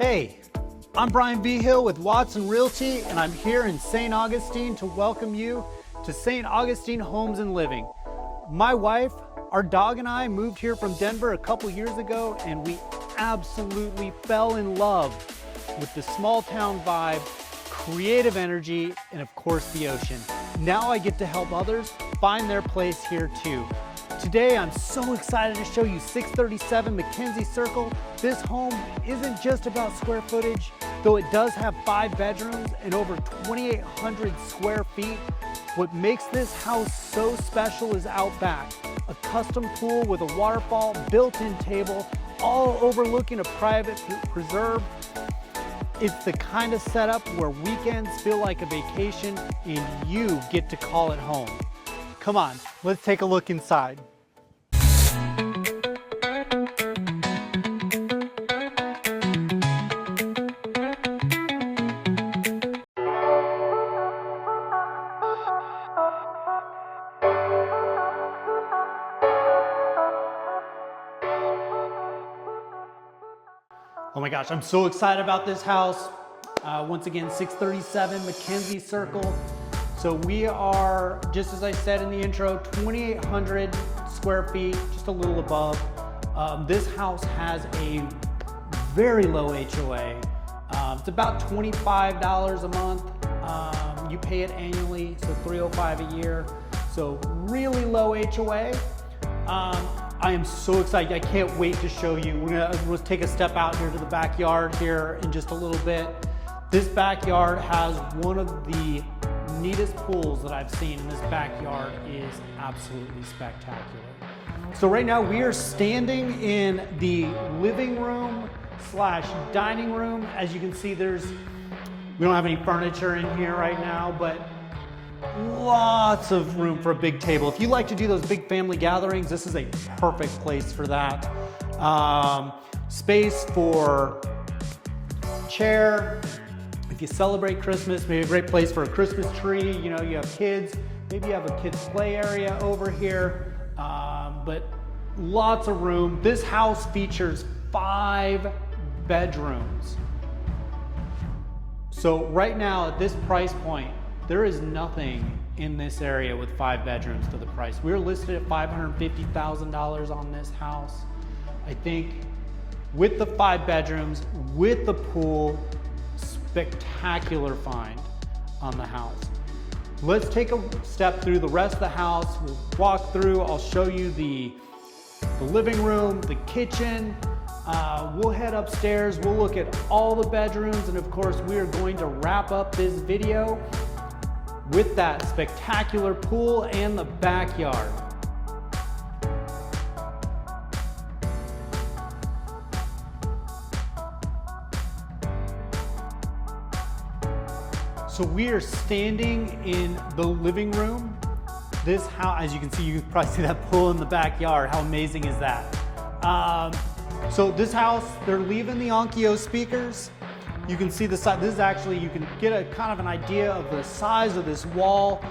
Hey, I'm Brian Vigil with Watson Realty, and I'm here in St. Augustine to welcome you to St. Augustine Homes and Living. My wife, our dog, and I moved here from Denver a couple years ago, and we absolutely fell in love with the small town vibe, creative energy, and of course the ocean. Now I get to help others find their place here too. Today I'm so excited to show you 637 Mackenzie Circle. This home isn't just about square footage, though it does have 5 bedrooms and over 2,800 square feet. What makes this house so special is out back. A custom pool with a waterfall, built-in table, all overlooking a private preserve. It's the kind of setup where weekends feel like a vacation and you get to call it home. Come on, let's take a look inside. Oh my gosh, I'm so excited about this house. Once again, 637 Mackenzie Circle. So we are, just as I said in the intro, 2,800 square feet, just a little above. This house has a very low HOA. It's about $25 a month. You pay it annually, so $305 a year. So really low HOA. I am so excited. I can't wait to show you. We're gonna take a step out here to the backyard here in just a little bit. This backyard has one of the neatest pools that I've seen in this backyard. Is absolutely spectacular. So right now we are standing in the living room slash dining room. As you can see, we don't have any furniture in here right now, but lots of room for a big table. If you like to do those big family gatherings, this is a perfect place for that. Space for chair. If you celebrate Christmas, maybe a great place for a Christmas tree. You know, you have kids, maybe you have a kids play area over here, but lots of room. This house features 5 bedrooms. So right now at this price point, there is nothing in this area with 5 bedrooms for the price. We're listed at $550,000 on this house. I think with the 5 bedrooms, with the pool, spectacular find on the house. Let's take a step through the rest of the house. We'll walk through, I'll show you the living room, the kitchen. We'll head upstairs, we'll look at all the bedrooms, and of course we are going to wrap up this video with that spectacular pool and the backyard. So we are standing in the living room. This house, as you can see, you can probably see that pool in the backyard. How amazing is that? So this house, they're leaving the Onkyo speakers. You can see the size. This is actually, you can get a kind of an idea of the size of this wall.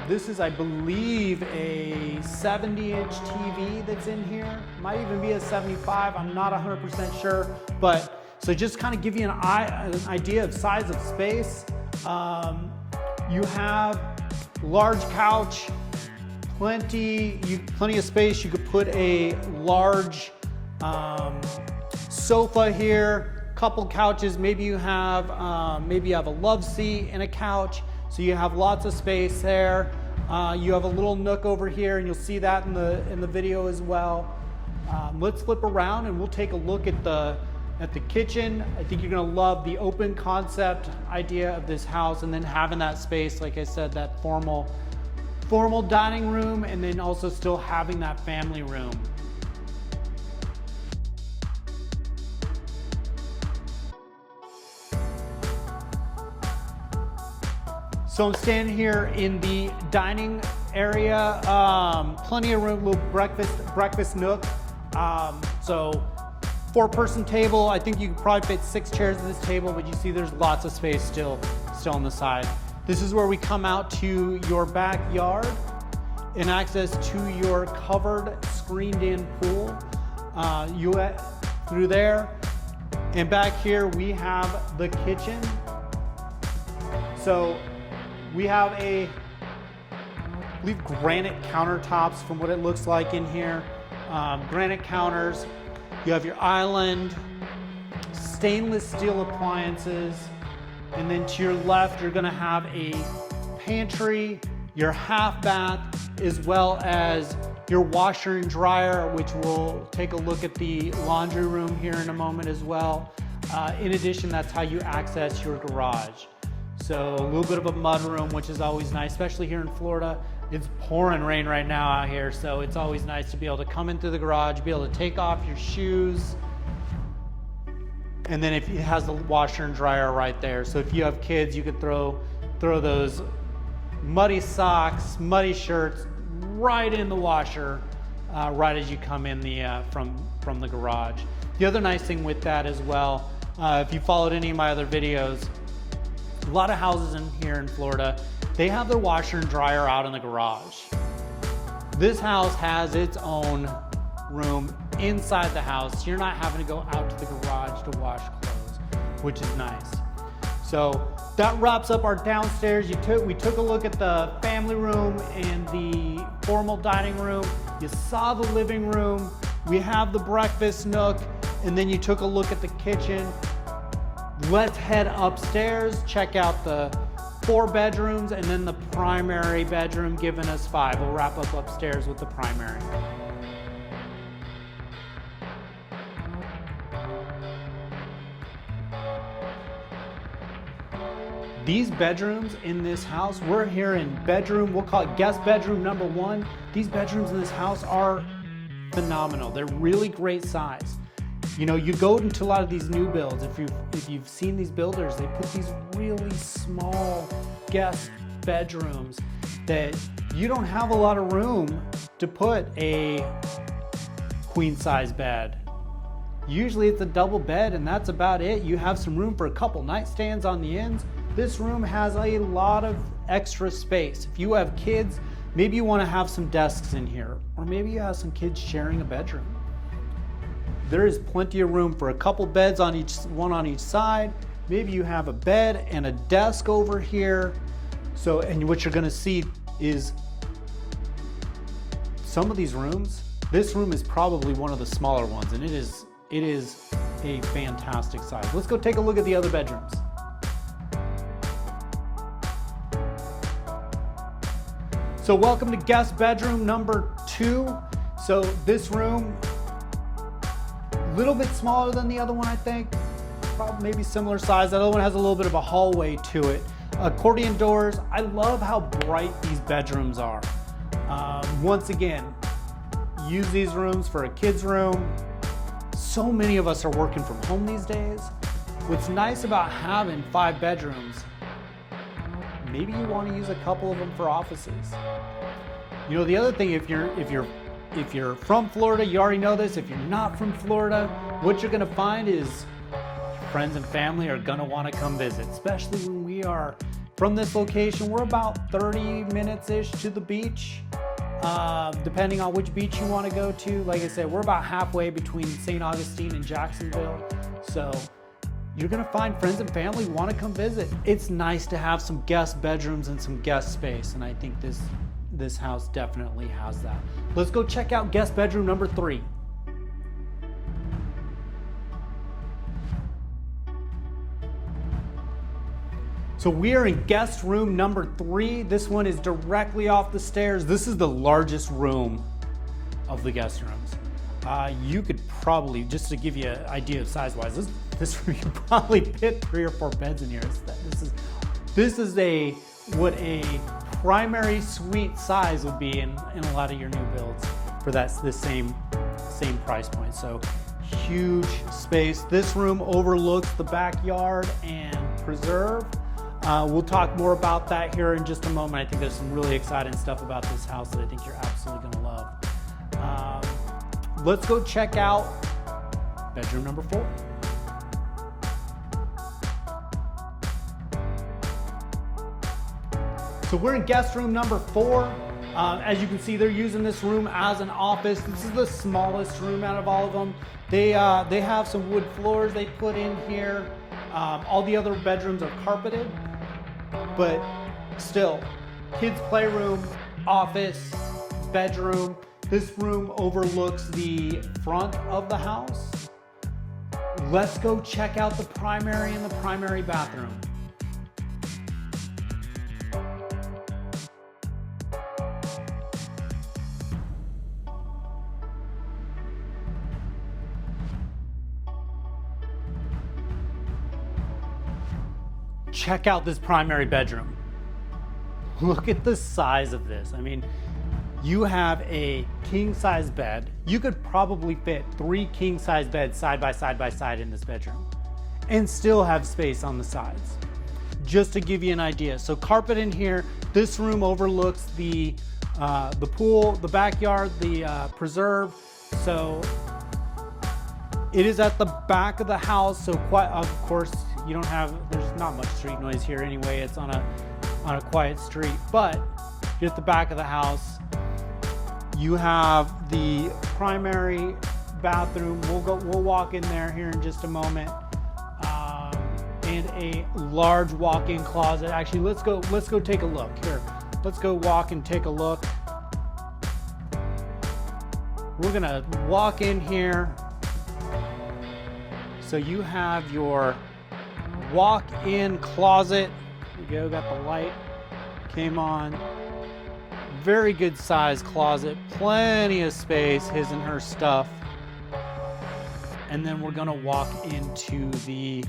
This is, I believe, a 70-inch TV that's in here. Might even be a 75, I'm not 100% sure. But, so just kind of give you an idea of size of space. You have large couch, plenty of space. You could put a large sofa here. Couple couches, maybe you have a love seat and a couch, so you have lots of space there. You have a little nook over here, and you'll see that in the video as well. Let's flip around and we'll take a look at the kitchen. I think you're gonna love the open concept idea of this house, and then having that space, like I said, that formal dining room, and then also still having that family room. So I'm standing here in the dining area, plenty of room, little breakfast nook. So 4-person table. I think you could probably fit 6 chairs at this table, but you see there's lots of space still on the side. This is where we come out to your backyard and access to your covered, screened-in pool. Through there, And back here we have the kitchen. So we have I believe granite countertops from what it looks like in here. Granite counters. You have your island, stainless steel appliances, and then to your left you're gonna have a pantry, your half bath, as well as your washer and dryer, which we'll take a look at the laundry room here in a moment as well. In addition, that's how you access your garage. So a little bit of a mud room, which is always nice, especially here in Florida. It's pouring rain right now out here, so it's always nice to be able to come into the garage, be able to take off your shoes. And then it has the washer and dryer right there. So if you have kids, you could throw those muddy socks, muddy shirts right in the washer, right as you come in from the garage. The other nice thing with that as well, if you followed any of my other videos, a lot of houses in here in Florida, they have their washer and dryer out in the garage. This house has its own room inside the house. You're not having to go out to the garage to wash clothes, which is nice. So that wraps up our downstairs. We took a look at the family room and the formal dining room. You saw the living room. We have the breakfast nook, and then you took a look at the kitchen. Let's head upstairs, check out the 4 bedrooms, and then the primary bedroom giving us 5. We'll wrap up upstairs with the primary. These bedrooms in this house, we're here in bedroom, we'll call it guest bedroom number 1. These bedrooms in this house are phenomenal. They're really great size. You know, you go into a lot of these new builds, if you've seen these builders, they put these really small guest bedrooms that you don't have a lot of room to put a queen size bed. Usually it's a double bed and that's about it. You have some room for a couple nightstands on the ends. This room has a lot of extra space. If you have kids, maybe you want to have some desks in here, or maybe you have some kids sharing a bedroom. There is plenty of room for a couple beds on one on each side. Maybe you have a bed and a desk over here. So, and what you're gonna see is some of these rooms, this room is probably one of the smaller ones, and it is a fantastic size. Let's go take a look at the other bedrooms. So welcome to guest bedroom number 2. So this room, a little bit smaller than the other one, I think. Probably maybe similar size. That other one has a little bit of a hallway to it. Accordion doors. I love how bright these bedrooms are. Once again, use these rooms for a kid's room. So many of us are working from home these days. What's nice about having 5 bedrooms, maybe you want to use a couple of them for offices. You know, the other thing, if you're from Florida, you already know this. If you're not from Florida, what you're gonna find is friends and family are gonna wanna come visit, especially when we are from this location. We're about 30 minutes-ish to the beach, depending on which beach you wanna go to. Like I said, we're about halfway between St. Augustine and Jacksonville. So you're gonna find friends and family wanna come visit. It's nice to have some guest bedrooms and some guest space, and I think this house definitely has that. Let's go check out guest bedroom number 3. So we are in guest room number 3. This one is directly off the stairs. This is the largest room of the guest rooms. You could probably, just to give you an idea of size-wise, this room, you could probably fit 3 or 4 beds in here. This is what a primary suite size would be in a lot of your new builds for this same price point. So huge space. This room overlooks the backyard and preserve. We'll talk more about that here in just a moment. I think there's some really exciting stuff about this house that I think you're absolutely gonna love. Let's go check out bedroom number 4. So we're in guest room number 4. As you can see, they're using this room as an office. This is the smallest room out of all of them. They have some wood floors they put in here. All the other bedrooms are carpeted, but still, kids' playroom, office, bedroom. This room overlooks the front of the house. Let's go check out the primary and the primary bathroom. Check out this primary bedroom. Look at the size of this. I mean, you have a king size bed. You could probably fit 3 king size beds side by side in this bedroom and still have space on the sides. Just to give you an idea. So carpet in here. This room overlooks the pool, the backyard, the preserve. So it is at the back of the house. So quite, of course, there's not much street noise here anyway. It's on a quiet street, but you're at the back of the house. You have the primary bathroom. We'll walk in there here in just a moment. And a large walk-in closet. Actually, let's go take a look here. Let's go walk and take a look. We're gonna walk in here. So you have your walk-in closet. There you go, got the light, came on. Very good size closet, plenty of space, his and her stuff. And then we're gonna walk into the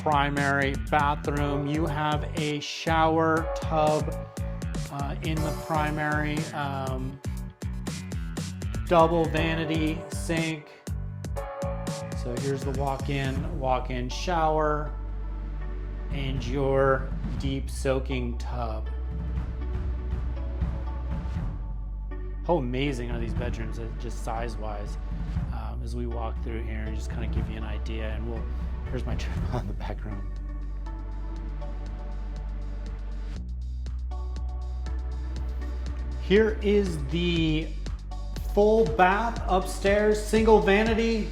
primary bathroom. You have a shower tub in the primary, double vanity sink. So here's the walk-in shower and your deep soaking tub. How amazing are these bedrooms, just size-wise, as we walk through here and just kind of give you an idea. And here's my trip on the background. Here is the full bath upstairs, single vanity,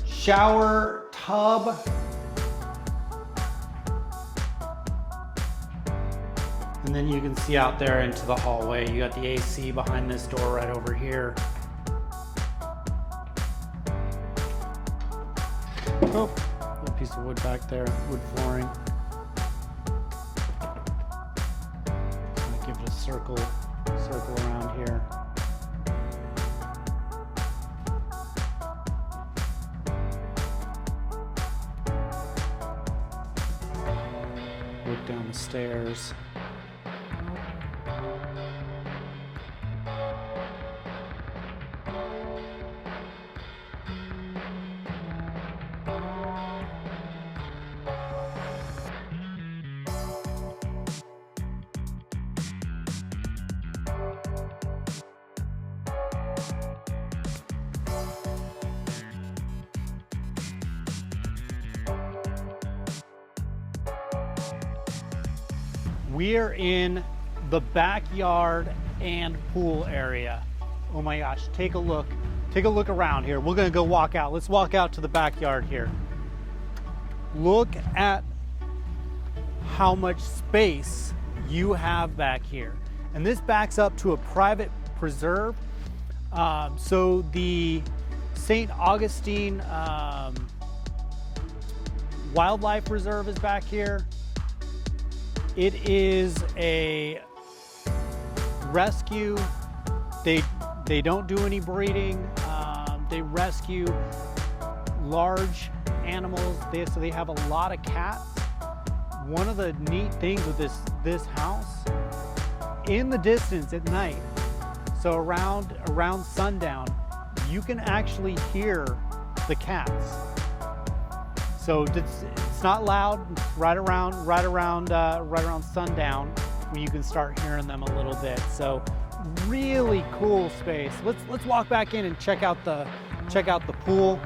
shower tub. And then you can see out there into the hallway. You got the AC behind this door right over here. Oh, little piece of wood back there, wood flooring. Give it a circle around here. Look down the stairs. We're in the backyard and pool area. Oh my gosh, take a look around here. We're gonna go walk out. Let's walk out to the backyard here. Look at how much space you have back here. And this backs up to a private preserve. So the St. Augustine Wildlife Reserve is back here. It is a rescue. They don't do any breeding. They rescue large animals. So they have a lot of cats. One of the neat things with this house, in the distance at night, so around sundown, you can actually hear the cats. So it's not loud. Right around sundown, when you can start hearing them a little bit. So really cool space. Let's walk back in and check out the pool.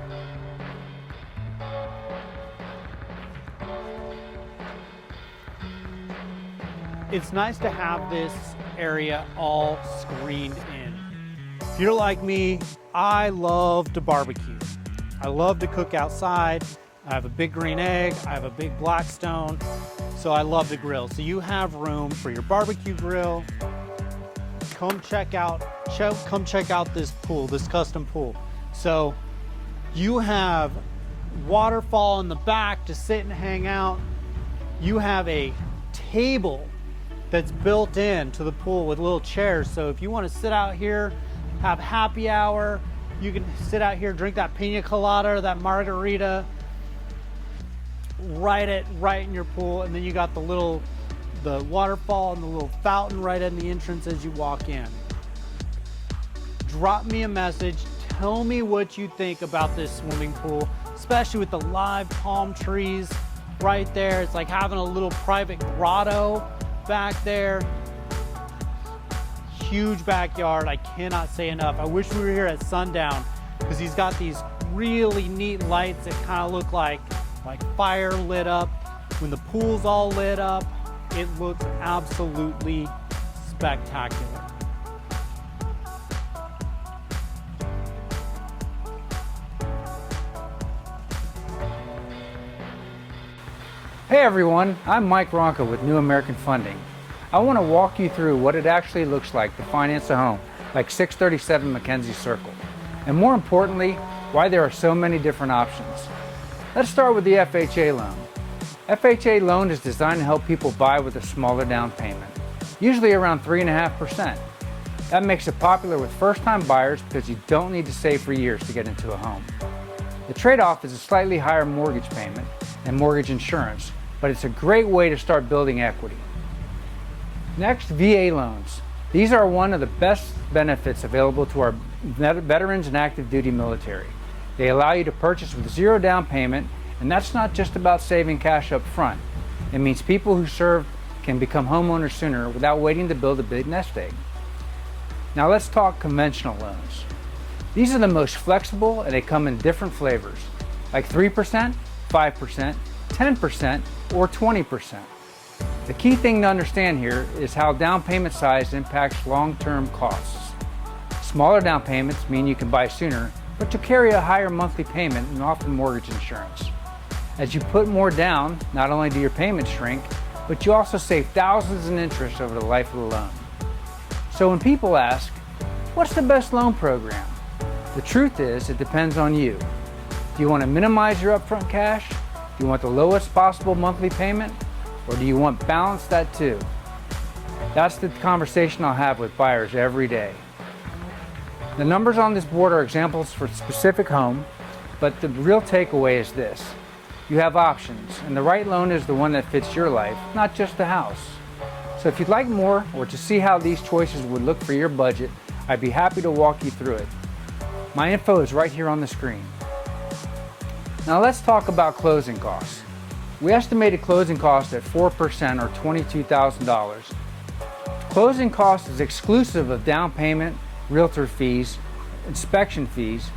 it's nice to have this area all screened in. If you're like me, I love to barbecue. I love to cook outside. I have a big green egg, I have a big Blackstone, so I love to grill. So you have room for your barbecue grill. Come check out this pool, this custom pool. So you have waterfall in the back to sit and hang out. You have a table that's built in to the pool with little chairs. So if you want to sit out here, have happy hour, you can sit out here, drink that pina colada or that margarita right in your pool. And then you got the waterfall and the little fountain right in the entrance as you walk in. Drop me a message. Tell me what you think about this swimming pool, especially with the live palm trees right there. It's like having a little private grotto back there. Huge backyard. I cannot say enough. I wish we were here at sundown because he's got these really neat lights that kind of look like fire lit up. When the pool's all lit up, it looks absolutely spectacular. Hey everyone, I'm Mike Ronca with New American Funding. I want to walk you through what it actually looks like to finance a home like 637 Mackenzie Circle, and more importantly, why there are so many different options. Let's start with the FHA loan. FHA loan is designed to help people buy with a smaller down payment, usually around 3.5%. That makes it popular with first-time buyers because you don't need to save for years to get into a home. The trade-off is a slightly higher mortgage payment and mortgage insurance, but it's a great way to start building equity. Next, VA loans. These are one of the best benefits available to our veterans and active duty military. They allow you to purchase with zero down payment, and that's not just about saving cash up front. It means people who serve can become homeowners sooner without waiting to build a big nest egg. Now let's talk conventional loans. These are the most flexible and they come in different flavors, like 3%, 5%, 10%, or 20%. The key thing to understand here is how down payment size impacts long-term costs. Smaller down payments mean you can buy sooner, but you carry a higher monthly payment and often mortgage insurance. As you put more down, not only do your payments shrink, but you also save thousands in interest over the life of the loan. So when people ask, what's the best loan program? The truth is, it depends on you. Do you want to minimize your upfront cash? Do you want the lowest possible monthly payment? Or do you want balance that too? That's the conversation I'll have with buyers every day. The numbers on this board are examples for a specific home, but the real takeaway is this. You have options, and the right loan is the one that fits your life, not just the house. So if you'd like more, or to see how these choices would look for your budget, I'd be happy to walk you through it. My info is right here on the screen. Now let's talk about closing costs. We estimated closing costs at 4% or $22,000. Closing cost is exclusive of down payment, realtor fees, inspection fees,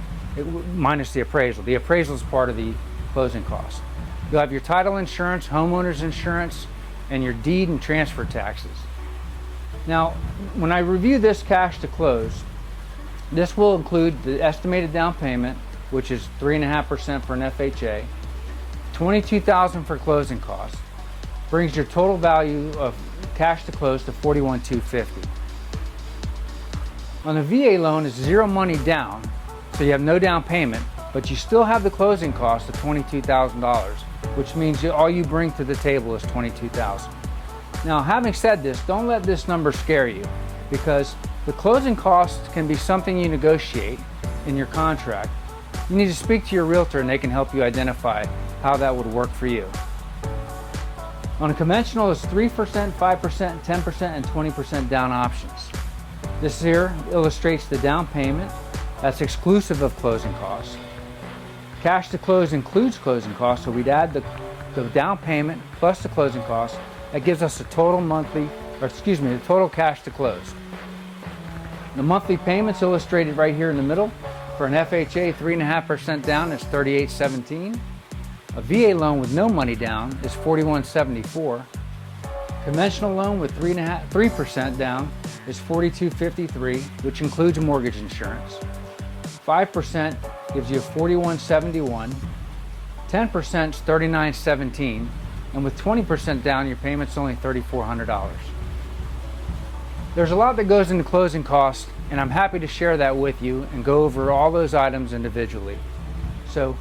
minus the appraisal. The appraisal is part of the closing cost. You'll have your title insurance, homeowner's insurance, and your deed and transfer taxes. Now, when I review this cash to close, this will include the estimated down payment, which is 3.5% for an FHA, $22,000 for closing costs, brings your total value of cash to close to $41,250. On a VA loan, it's zero money down, so you have no down payment, but you still have the closing cost of $22,000, which means all you bring to the table is $22,000. Now, having said this, don't let this number scare you, because the closing costs can be something you negotiate in your contract. You need to speak to your realtor and they can help you identify how that would work for you. On a conventional, it's 3%, 5%, 10%, and 20% down options. This here illustrates the down payment. That's exclusive of closing costs. Cash to close includes closing costs, so we'd add the down payment plus the closing costs. That gives us the total cash to close. The monthly payments illustrated right here in the middle. For an FHA, 3.5% down is $38.17. A VA loan with no money down is $41.74. Conventional loan with 3% down is $42.53, which includes mortgage insurance. 5% gives you $41.71. 10% is $39.17, and with 20% down, your payment's only $3,400. There's a lot that goes into closing costs, and I'm happy to share that with you and go over all those items individually. So,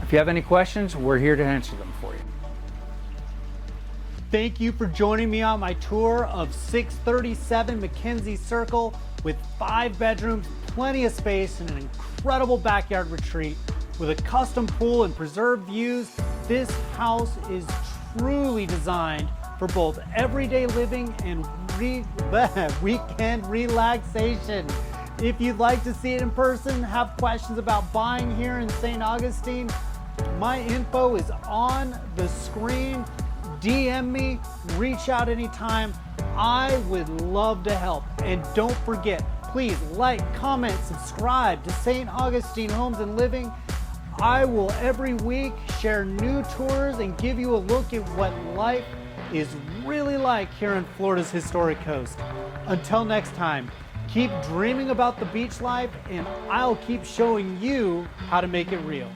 if you have any questions, we're here to answer them for you. Thank you for joining me on my tour of 637 Mackenzie Circle with 5 bedrooms, plenty of space, and an incredible backyard retreat. With a custom pool and preserved views, this house is truly designed for both everyday living and weekend relaxation. If you'd like to see it in person, have questions about buying here in St. Augustine, my info is on the screen. DM me, reach out anytime. I would love to help. And don't forget, please like, comment, subscribe to St. Augustine Homes and Living. I will every week share new tours and give you a look at what life is really like here in Florida's historic coast. Until next time, keep dreaming about the beach life, and I'll keep showing you how to make it real.